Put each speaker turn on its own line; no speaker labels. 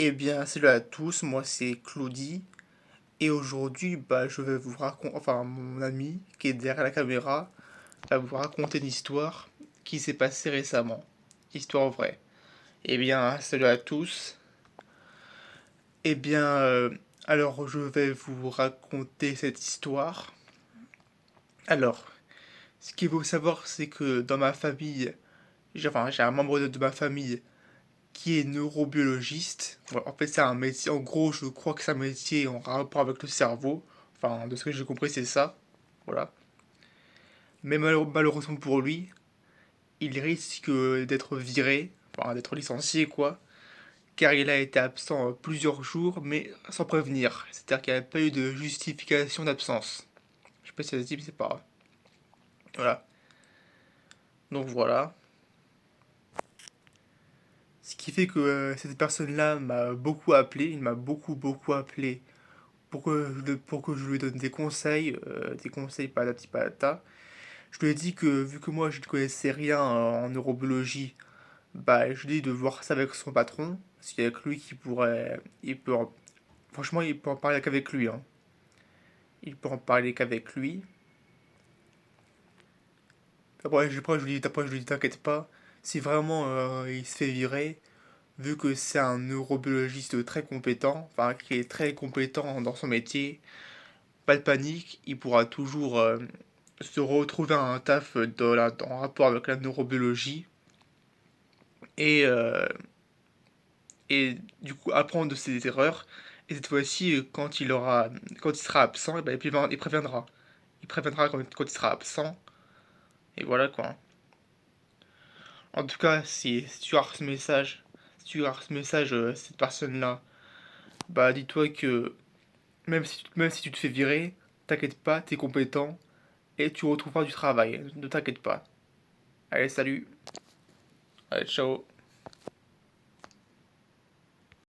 Eh bien, salut à tous, moi c'est Claudie, et aujourd'hui, je vais vous raconter, enfin, mon ami qui est derrière la caméra va vous raconter une histoire qui s'est passée récemment. Histoire vraie. Eh bien, salut à tous. Eh bien, alors je vais vous raconter cette histoire. Alors, ce qu'il faut savoir, c'est que dans ma famille, j'ai un membre de ma famille qui est neurobiologiste. Voilà, en fait, c'est un métier, en gros, je crois que c'est un métier en rapport avec le cerveau. Enfin, de ce que j'ai compris, c'est ça. Voilà. Mais malheureusement pour lui, il risque d'être viré, enfin d'être licencié, quoi, car il a été absent plusieurs jours, mais sans prévenir. C'est-à-dire qu'il n'y avait pas eu de justification d'absence. Je sais pas si ça se dit, mais c'est pas grave. Voilà. Donc voilà. Ce qui fait que cette personne-là m'a beaucoup appelé, il m'a beaucoup appelé pour que je lui donne des conseils patati patata. Je lui ai dit que vu que moi je ne connaissais rien en neurobiologie, je lui ai dit de voir ça avec son patron, parce qu'il y a que lui qui pourrait, franchement il peut en parler qu'avec lui, hein. Il peut en parler qu'avec lui. Après, je lui dis t'inquiète pas, si vraiment il se fait virer, vu que c'est un neurobiologiste très compétent, enfin qui est très compétent dans son métier, pas de panique, il pourra toujours se retrouver un taf en rapport avec la neurobiologie et, euh, et du coup apprendre de ses erreurs. Et cette fois-ci, quand il sera absent, il préviendra. Il préviendra quand il sera absent. Et voilà quoi. En tout cas, si tu as ce message, si tu as ce message, cette personne-là, dis-toi que même si tu te fais virer, t'inquiète pas, t'es compétent et tu retrouveras du travail. Ne t'inquiète pas. Allez, salut. Allez, ciao.